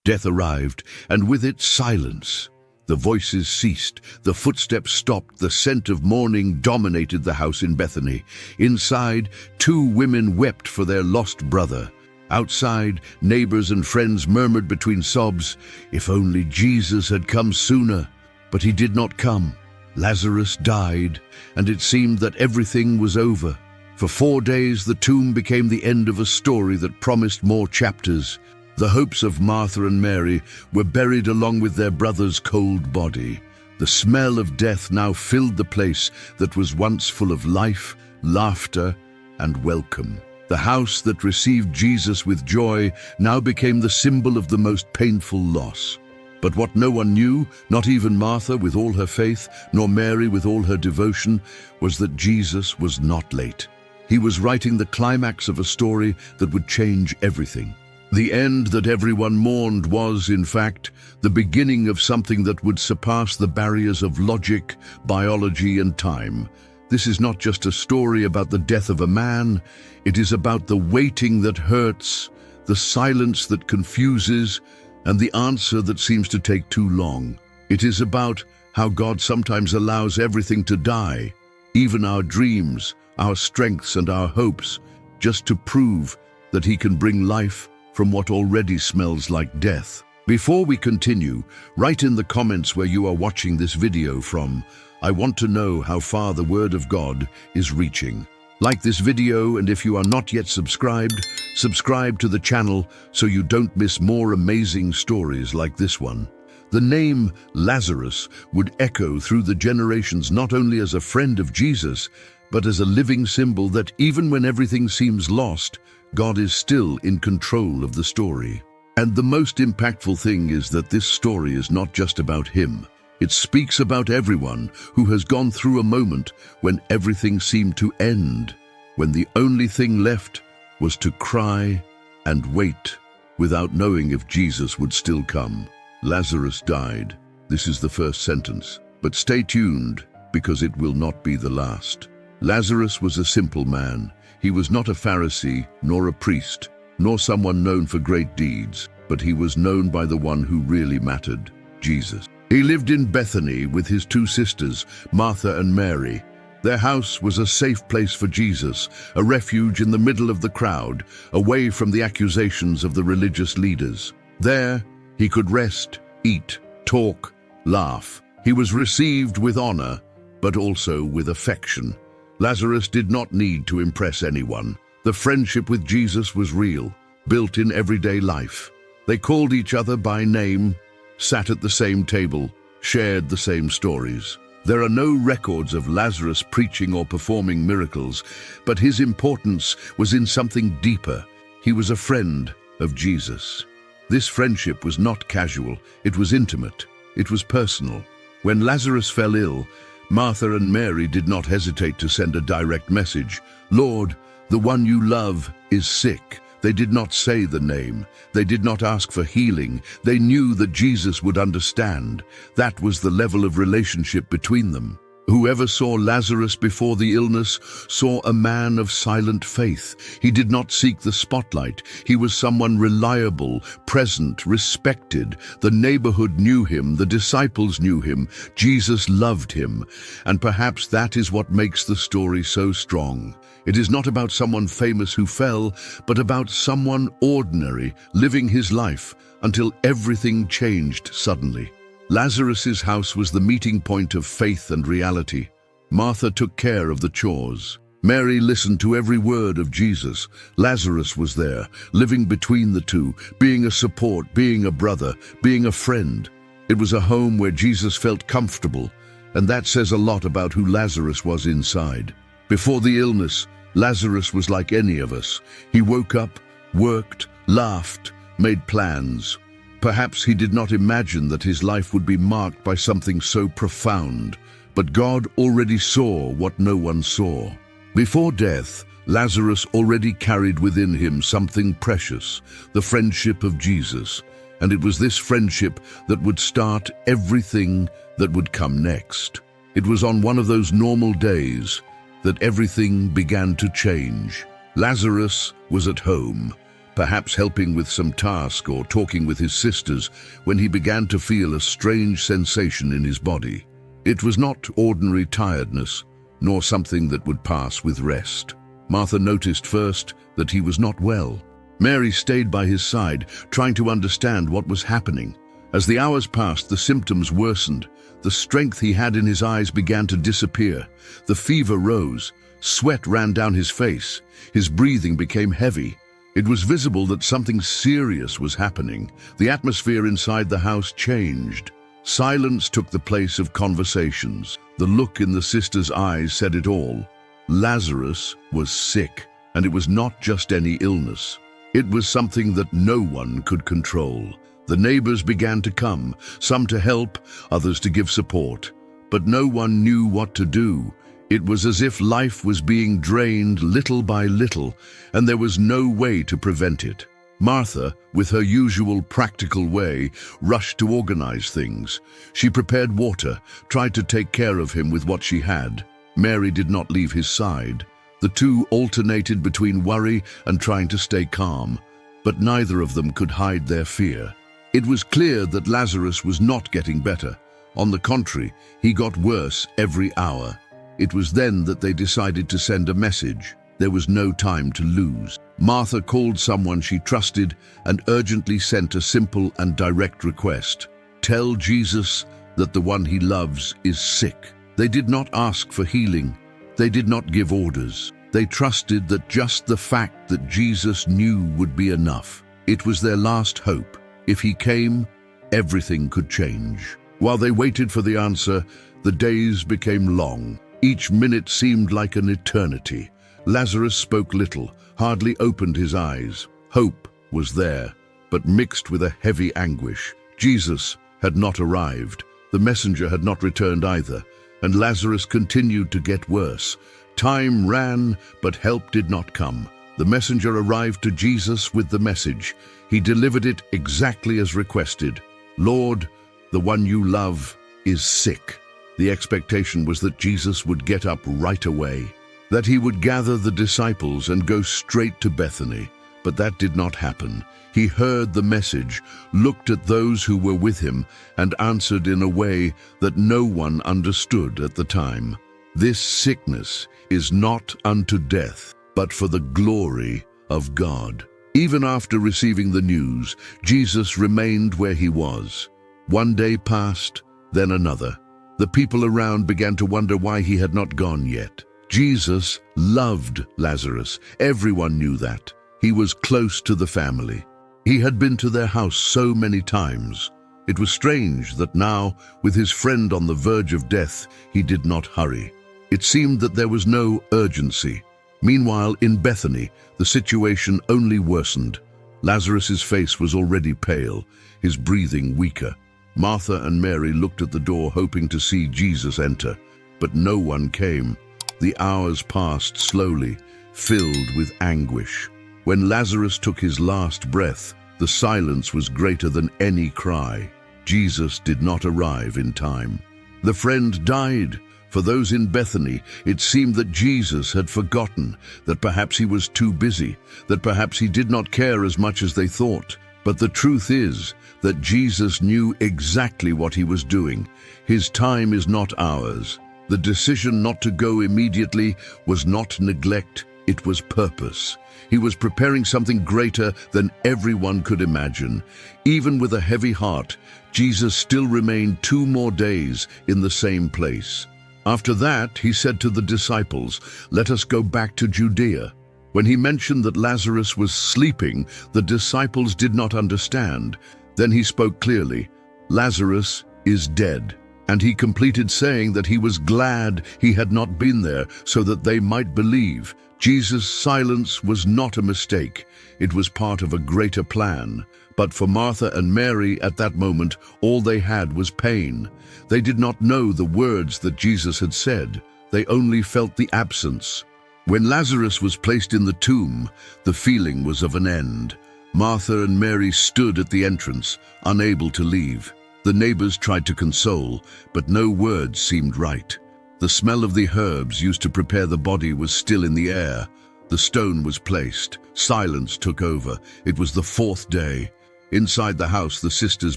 Death arrived, and with it silence. The voices ceased, the footsteps stopped, the scent of mourning dominated the house in Bethany. Inside, two women wept for their lost brother. Outside, neighbors and friends murmured between sobs, "If only Jesus had come sooner." But he did not come. Lazarus died, and it seemed that everything was over. For 4 days, the tomb became the end of a story that promised more chapters. The hopes of Martha and Mary were buried along with their brother's cold body. The smell of death now filled the place that was once full of life, laughter, and welcome. The house that received Jesus with joy now became the symbol of the most painful loss. But what no one knew, not even Martha with all her faith, nor Mary with all her devotion, was that Jesus was not late. He was writing the climax of a story that would change everything. The end that everyone mourned was, in fact, the beginning of something that would surpass the barriers of logic, biology, and time. This is not just a story about the death of a man. It is about the waiting that hurts, the silence that confuses, and the answer that seems to take too long. It is about how God sometimes allows everything to die, even our dreams, our strengths, and our hopes, just to prove that He can bring life from what already smells like death. Before we continue, write in the comments where you are watching this video from. I want to know how far the Word of God is reaching. Like this video, and if you are not yet subscribed, subscribe to the channel so you don't miss more amazing stories like this one. The name Lazarus would echo through the generations not only as a friend of Jesus, but as a living symbol that even when everything seems lost, God is still in control of the story. And the most impactful thing is that this story is not just about him. It speaks about everyone who has gone through a moment when everything seemed to end, when the only thing left was to cry and wait without knowing if Jesus would still come. Lazarus died. This is the first sentence, but stay tuned because it will not be the last. Lazarus was a simple man. He was not a Pharisee, nor a priest, nor someone known for great deeds, but he was known by the one who really mattered, Jesus. He lived in Bethany with his 2 sisters, Martha and Mary. Their house was a safe place for Jesus, a refuge in the middle of the crowd, away from the accusations of the religious leaders. There, he could rest, eat, talk, laugh. He was received with honor, but also with affection. Lazarus did not need to impress anyone. The friendship with Jesus was real, built in everyday life. They called each other by name, sat at the same table, shared the same stories. There are no records of Lazarus preaching or performing miracles, but his importance was in something deeper. He was a friend of Jesus. This friendship was not casual, it was intimate, it was personal. When Lazarus fell ill, Martha and Mary did not hesitate to send a direct message. "Lord, the one you love is sick." They did not say the name. They did not ask for healing. They knew that Jesus would understand. That was the level of relationship between them. Whoever saw Lazarus before the illness saw a man of silent faith. He did not seek the spotlight. He was someone reliable, present, respected. The neighborhood knew him. The disciples knew him. Jesus loved him. And perhaps that is what makes the story so strong. It is not about someone famous who fell, but about someone ordinary living his life until everything changed suddenly. Lazarus's house was the meeting point of faith and reality. Martha took care of the chores. Mary listened to every word of Jesus. Lazarus was there, living between the two, being a support, being a brother, being a friend. It was a home where Jesus felt comfortable, and that says a lot about who Lazarus was inside. Before the illness, Lazarus was like any of us. He woke up, worked, laughed, made plans. Perhaps he did not imagine that his life would be marked by something so profound, but God already saw what no one saw. Before death, Lazarus already carried within him something precious, the friendship of Jesus, and it was this friendship that would start everything that would come next. It was on one of those normal days that everything began to change. Lazarus was at home, perhaps helping with some task or talking with his sisters, when he began to feel a strange sensation in his body. It was not ordinary tiredness, nor something that would pass with rest. Martha noticed first that he was not well. Mary stayed by his side, trying to understand what was happening. As the hours passed, the symptoms worsened. The strength he had in his eyes began to disappear. The fever rose. Sweat ran down his face. His breathing became heavy. It was visible that something serious was happening. The atmosphere inside the house changed. Silence took the place of conversations. The look in the sisters' eyes said it all. Lazarus was sick, and it was not just any illness. It was something that no one could control. The neighbors began to come, some to help, others to give support. But no one knew what to do. It was as if life was being drained little by little, and there was no way to prevent it. Martha, with her usual practical way, rushed to organize things. She prepared water, tried to take care of him with what she had. Mary did not leave his side. The two alternated between worry and trying to stay calm, but neither of them could hide their fear. It was clear that Lazarus was not getting better. On the contrary, he got worse every hour. It was then that they decided to send a message. There was no time to lose. Martha called someone she trusted and urgently sent a simple and direct request. Tell Jesus that the one he loves is sick. They did not ask for healing. They did not give orders. They trusted that just the fact that Jesus knew would be enough. It was their last hope. If he came, everything could change. While they waited for the answer, the days became long. Each minute seemed like an eternity. Lazarus spoke little, hardly opened his eyes. Hope was there, but mixed with a heavy anguish. Jesus had not arrived. The messenger had not returned either, and Lazarus continued to get worse. Time ran, but help did not come. The messenger arrived to Jesus with the message. He delivered it exactly as requested. Lord, the one you love is sick. The expectation was that Jesus would get up right away, that he would gather the disciples and go straight to Bethany. But that did not happen. He heard the message, looked at those who were with him, and answered in a way that no one understood at the time. This sickness is not unto death, but for the glory of God. Even after receiving the news, Jesus remained where he was. One day passed, then another. The people around began to wonder why he had not gone yet. Jesus loved Lazarus. Everyone knew that. He was close to the family. He had been to their house so many times. It was strange that now, with his friend on the verge of death, he did not hurry. It seemed that there was no urgency. Meanwhile, in Bethany, the situation only worsened. Lazarus's face was already pale, his breathing weaker. Martha and Mary looked at the door, hoping to see Jesus enter, but no one came. The hours passed slowly, filled with anguish. When Lazarus took his last breath, the silence was greater than any cry. Jesus did not arrive in time. The friend died. For those in Bethany, it seemed that Jesus had forgotten, that perhaps he was too busy, that perhaps he did not care as much as they thought. But the truth is that Jesus knew exactly what he was doing. His time is not ours. The decision not to go immediately was not neglect, it was purpose. He was preparing something greater than everyone could imagine. Even with a heavy heart, Jesus still remained 2 more days in the same place. After that, he said to the disciples, "Let us go back to Judea." When he mentioned that Lazarus was sleeping, the disciples did not understand. Then he spoke clearly, "Lazarus is dead." And he completed saying that he was glad he had not been there so that they might believe. Jesus' silence was not a mistake. It was part of a greater plan. But for Martha and Mary at that moment, all they had was pain. They did not know the words that Jesus had said. They only felt the absence. When Lazarus was placed in the tomb, the feeling was of an end. Martha and Mary stood at the entrance, unable to leave. The neighbors tried to console, but no words seemed right. The smell of the herbs used to prepare the body was still in the air. The stone was placed. Silence took over. It was the fourth day. Inside the house, the sisters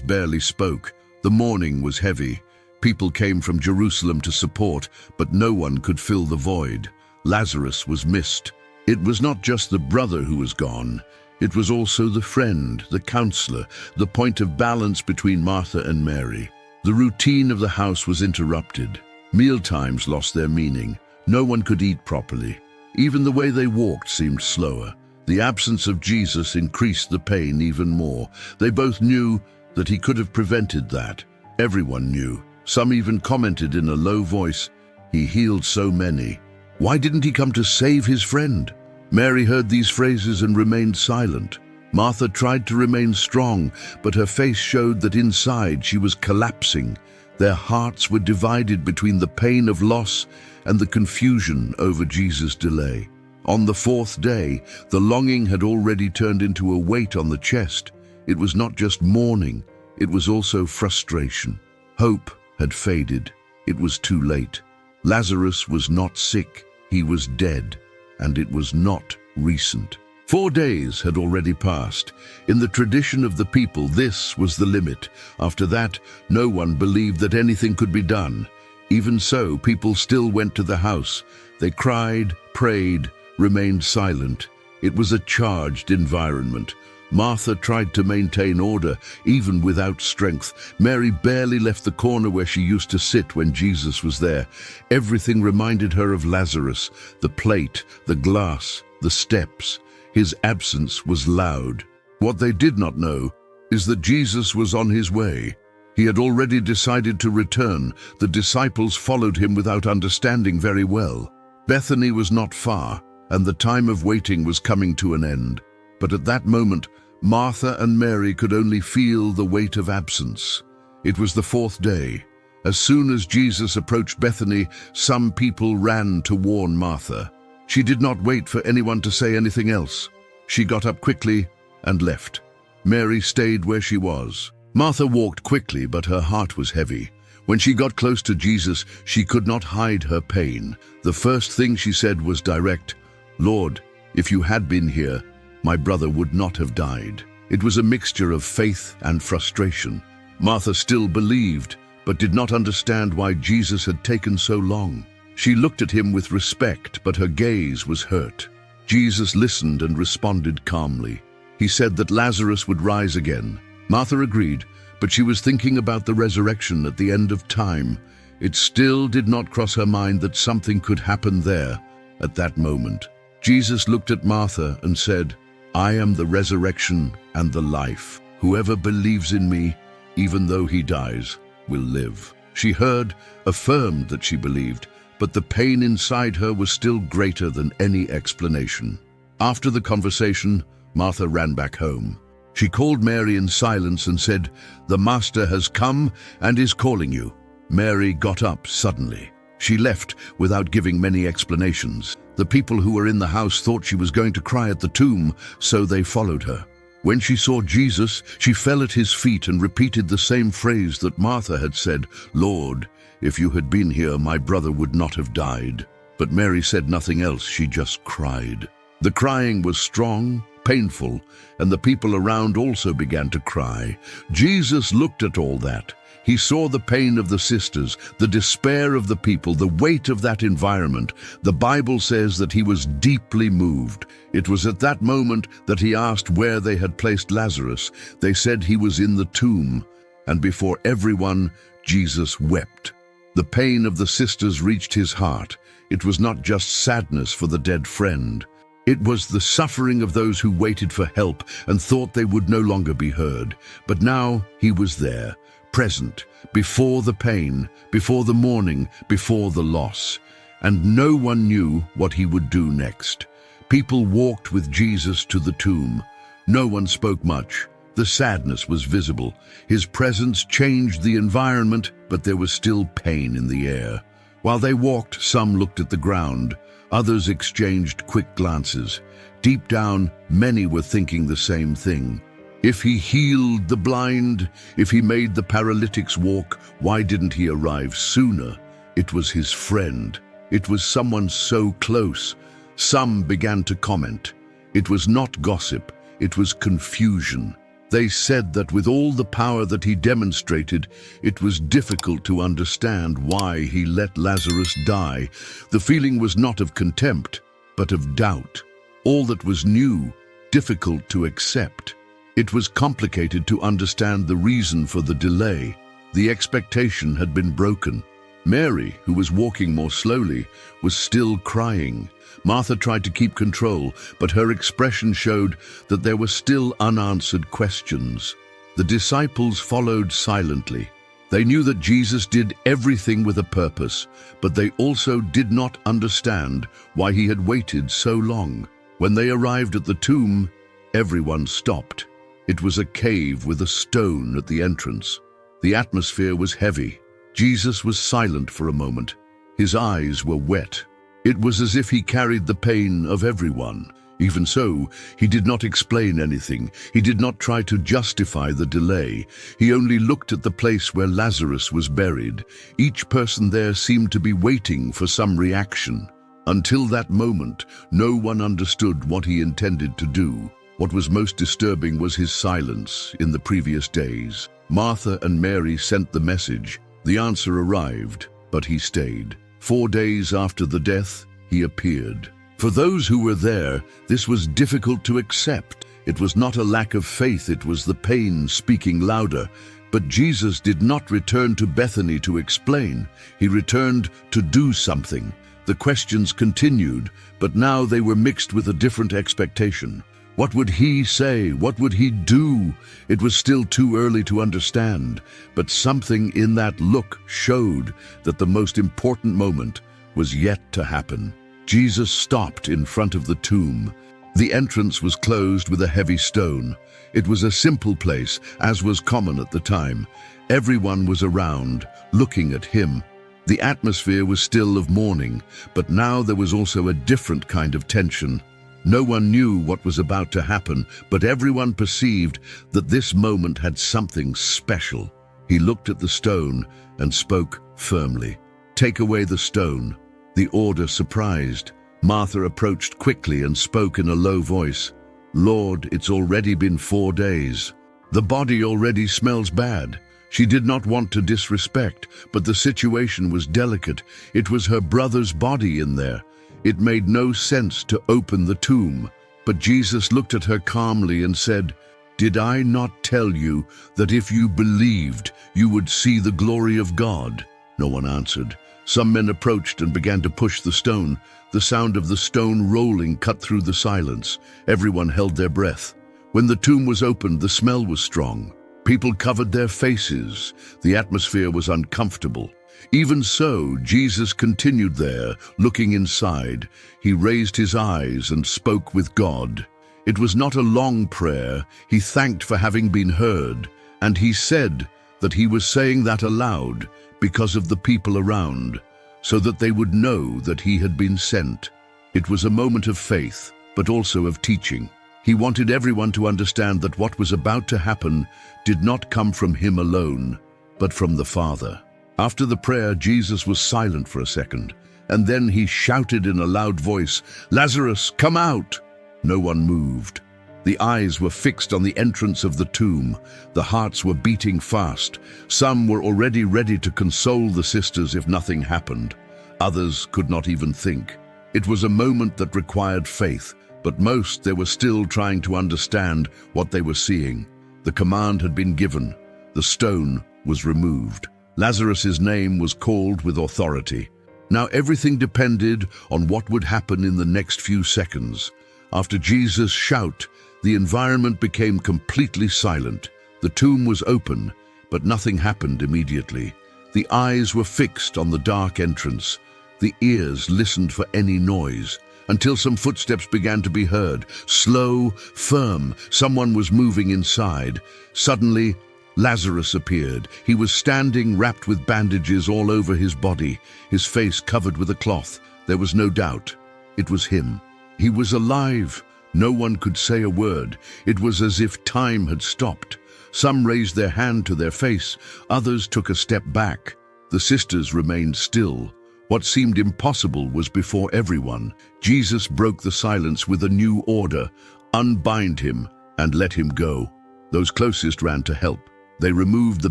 barely spoke. The mourning was heavy. People came from Jerusalem to support, but no one could fill the void. Lazarus was missed. It was not just the brother who was gone. It was also the friend, the counselor, the point of balance between Martha and Mary. The routine of the house was interrupted. Mealtimes lost their meaning. No one could eat properly. Even the way they walked seemed slower. The absence of Jesus increased the pain even more. They both knew that he could have prevented that. Everyone knew. Some even commented in a low voice, "He healed so many. Why didn't he come to save his friend?" Mary heard these phrases and remained silent. Martha tried to remain strong, but her face showed that inside she was collapsing. Their hearts were divided between the pain of loss and the confusion over Jesus' delay. On the fourth day, the longing had already turned into a weight on the chest. It was not just mourning, it was also frustration. Hope had faded. It was too late. Lazarus was not sick, he was dead, and it was not recent. 4 days had already passed. In the tradition of the people, this was the limit. After that, no one believed that anything could be done. Even so, people still went to the house. They cried, prayed, remained silent. It was a charged environment. Martha tried to maintain order, even without strength. Mary barely left the corner where she used to sit when Jesus was there. Everything reminded her of Lazarus, the plate, the glass, the steps. His absence was loud. What they did not know is that Jesus was on his way. He had already decided to return. The disciples followed him without understanding very well. Bethany was not far, and the time of waiting was coming to an end. But at that moment, Martha and Mary could only feel the weight of absence. It was the fourth day. As soon as Jesus approached Bethany, some people ran to warn Martha. She did not wait for anyone to say anything else. She got up quickly and left. Mary stayed where she was. Martha walked quickly, but her heart was heavy. When she got close to Jesus, she could not hide her pain. The first thing she said was direct, "Lord, if you had been here, my brother would not have died." It was a mixture of faith and frustration. Martha still believed, but did not understand why Jesus had taken so long. She looked at him with respect, but her gaze was hurt. Jesus listened and responded calmly. He said that Lazarus would rise again. Martha agreed, but she was thinking about the resurrection at the end of time. It still did not cross her mind that something could happen there at that moment. Jesus looked at Martha and said, "I am the resurrection and the life. Whoever believes in me, even though he dies, will live." She heard, affirmed that she believed, but the pain inside her was still greater than any explanation. After the conversation, Martha ran back home. She called Mary in silence and said, "The Master has come and is calling you." Mary got up suddenly. She left without giving many explanations. The people who were in the house thought she was going to cry at the tomb, so they followed her. When she saw Jesus, she fell at his feet and repeated the same phrase that Martha had said, "Lord, if you had been here, my brother would not have died." But Mary said nothing else, she just cried. The crying was strong, painful, and the people around also began to cry. Jesus looked at all that. He saw the pain of the sisters, the despair of the people, the weight of that environment. The Bible says that he was deeply moved. It was at that moment that he asked where they had placed Lazarus. They said he was in the tomb, and before everyone, Jesus wept. The pain of the sisters reached his heart. It was not just sadness for the dead friend. It was the suffering of those who waited for help and thought they would no longer be heard. But now he was there, present, before the pain, before the mourning, before the loss. And no one knew what he would do next. People walked with Jesus to the tomb. No one spoke much. The sadness was visible. His presence changed the environment, but there was still pain in the air. While they walked, some looked at the ground. Others exchanged quick glances. Deep down, many were thinking the same thing. If he healed the blind, if he made the paralytics walk, why didn't he arrive sooner? It was his friend. It was someone so close, Some began to comment. It was not gossip, it was confusion. They said that with all the power that he demonstrated, it was difficult to understand why he let Lazarus die. The feeling was not of contempt, but of doubt. All that was new, difficult to accept. It was complicated to understand the reason for the delay. The expectation had been broken. Mary, who was walking more slowly, was still crying. Martha tried to keep control, but her expression showed that there were still unanswered questions. The disciples followed silently. They knew that Jesus did everything with a purpose, but they also did not understand why he had waited so long. When they arrived at the tomb, everyone stopped. It was a cave with a stone at the entrance. The atmosphere was heavy. Jesus was silent for a moment. His eyes were wet. It was as if he carried the pain of everyone. Even so, he did not explain anything. He did not try to justify the delay. He only looked at the place where Lazarus was buried. Each person there seemed to be waiting for some reaction. Until that moment, no one understood what he intended to do. What was most disturbing was his silence in the previous days. Martha and Mary sent the message. The answer arrived, but he stayed. 4 days after the death, he appeared. For those who were there, this was difficult to accept. It was not a lack of faith, it was the pain speaking louder. But Jesus did not return to Bethany to explain. He returned to do something. The questions continued, but now they were mixed with a different expectation. What would he say? What would he do? It was still too early to understand, but something in that look showed that the most important moment was yet to happen. Jesus stopped in front of the tomb. The entrance was closed with a heavy stone. It was a simple place, as was common at the time. Everyone was around, looking at him. The atmosphere was still of mourning, but now there was also a different kind of tension. No one knew what was about to happen, but everyone perceived that this moment had something special. He looked at the stone and spoke firmly. "Take away the stone." The order surprised. Martha approached quickly and spoke in a low voice. "Lord, it's already been 4 days. The body already smells bad." She did not want to disrespect, but the situation was delicate. It was her brother's body in there. It made no sense to open the tomb, but Jesus looked at her calmly and said, "Did I not tell you that if you believed, you would see the glory of God?" No one answered. Some men approached and began to push the stone. The sound of the stone rolling cut through the silence. Everyone held their breath. When the tomb was opened, the smell was strong. People covered their faces. The atmosphere was uncomfortable. Even so, Jesus continued there, looking inside. He raised his eyes and spoke with God. It was not a long prayer. He thanked for having been heard, and he said that he was saying that aloud because of the people around, so that they would know that he had been sent. It was a moment of faith, but also of teaching. He wanted everyone to understand that what was about to happen did not come from him alone, but from the Father. After the prayer, Jesus was silent for a second, and then he shouted in a loud voice, "Lazarus, come out!" No one moved. The eyes were fixed on the entrance of the tomb. The hearts were beating fast. Some were already ready to console the sisters if nothing happened. Others could not even think. It was a moment that required faith, but most they were still trying to understand what they were seeing. The command had been given. The stone was removed. Lazarus's name was called with authority. Now everything depended on what would happen in the next few seconds. After Jesus' shout, the environment became completely silent. The tomb was open, but nothing happened immediately. The eyes were fixed on the dark entrance. The ears listened for any noise, until some footsteps began to be heard. Slow, firm, someone was moving inside. Suddenly, Lazarus appeared. He was standing wrapped with bandages all over his body, his face covered with a cloth. There was no doubt. It was him. He was alive. No one could say a word. It was as if time had stopped. Some raised their hand to their face. Others took a step back. The sisters remained still. What seemed impossible was before everyone. Jesus broke the silence with a new order: unbind him and let him go. Those closest ran to help. They removed the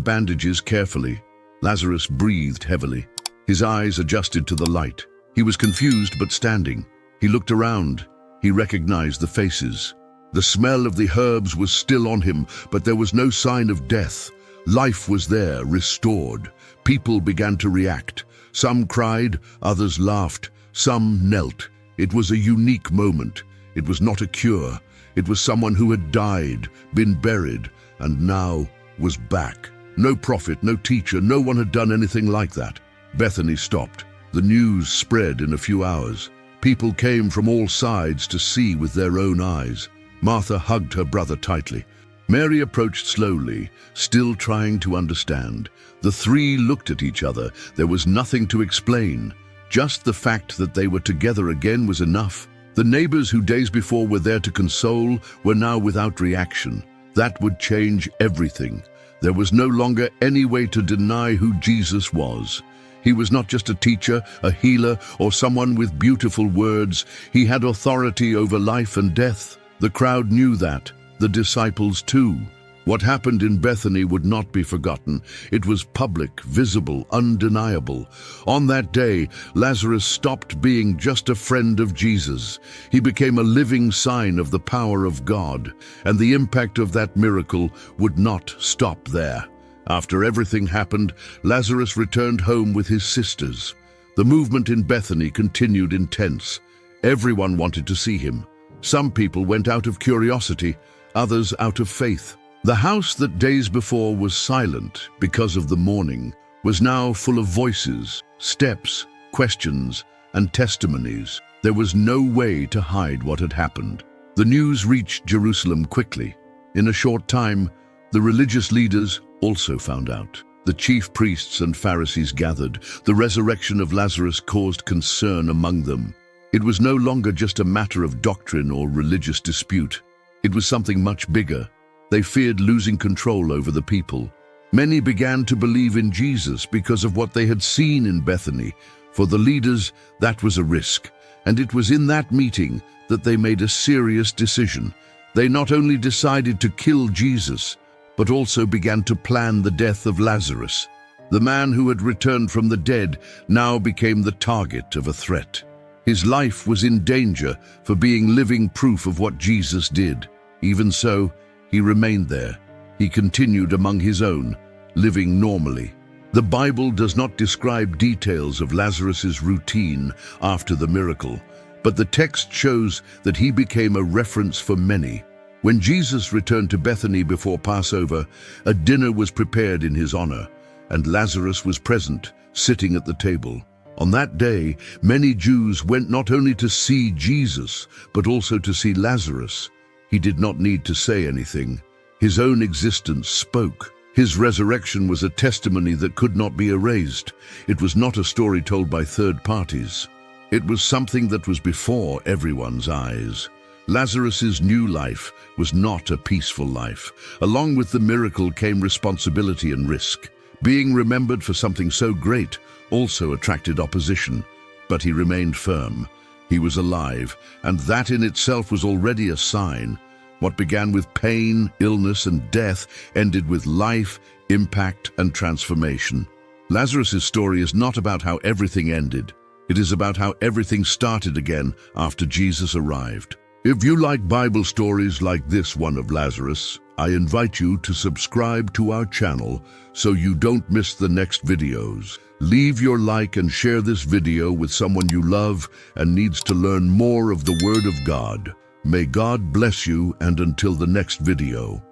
bandages carefully. Lazarus breathed heavily. His eyes adjusted to the light. He was confused but standing. He looked around. He recognized the faces. The smell of the herbs was still on him, but there was no sign of death. Life was there, restored. People began to react. Some cried, others laughed, some knelt. It was a unique moment. It was not a cure. It was someone who had died, been buried, and now was back. No prophet, no teacher, no one had done anything like that. Bethany stopped. The news spread in a few hours. People came from all sides to see with their own eyes. Martha hugged her brother tightly. Mary approached slowly, still trying to understand. The three looked at each other. There was nothing to explain. Just the fact that they were together again was enough. The neighbors who days before were there to console were now without reaction. That would change everything. There was no longer any way to deny who Jesus was. He was not just a teacher, a healer, or someone with beautiful words. He had authority over life and death. The crowd knew that. The disciples too. What happened in Bethany would not be forgotten. It was public, visible, undeniable. On that day, Lazarus stopped being just a friend of Jesus. He became a living sign of the power of God, and the impact of that miracle would not stop there. After everything happened, Lazarus returned home with his sisters. The movement in Bethany continued intense. Everyone wanted to see him. Some people went out of curiosity, others out of faith. The house that days before was silent because of the mourning was now full of voices, steps, questions, and testimonies. There was no way to hide what had happened. The news reached Jerusalem quickly. In a short time, the religious leaders also found out. The chief priests and Pharisees gathered. The resurrection of Lazarus caused concern among them. It was no longer just a matter of doctrine or religious dispute. It was something much bigger. They feared losing control over the people. Many began to believe in Jesus because of what they had seen in Bethany. For the leaders, that was a risk. And it was in that meeting that they made a serious decision. They not only decided to kill Jesus, but also began to plan the death of Lazarus. The man who had returned from the dead now became the target of a threat. His life was in danger for being living proof of what Jesus did. Even so, he remained there. He continued among his own, living normally. The Bible does not describe details of Lazarus's routine after the miracle, but the text shows that he became a reference for many. When Jesus returned to Bethany before Passover, a dinner was prepared in his honor, and Lazarus was present, sitting at the table. On that day, many Jews went not only to see Jesus, but also to see Lazarus. He did not need to say anything. His own existence spoke. His resurrection was a testimony that could not be erased. It was not a story told by third parties. It was something that was before everyone's eyes. Lazarus's new life was not a peaceful life. Along with the miracle came responsibility and risk. Being remembered for something so great also attracted opposition, but he remained firm. He was alive, and that in itself was already a sign. What began with pain, illness, and death ended with life, impact, and transformation. Lazarus's story is not about how everything ended. It is about how everything started again after Jesus arrived. If you like Bible stories like this one of Lazarus, I invite you to subscribe to our channel so you don't miss the next videos. Leave your like and share this video with someone you love and needs to learn more of the Word of God. May God bless you, and until the next video.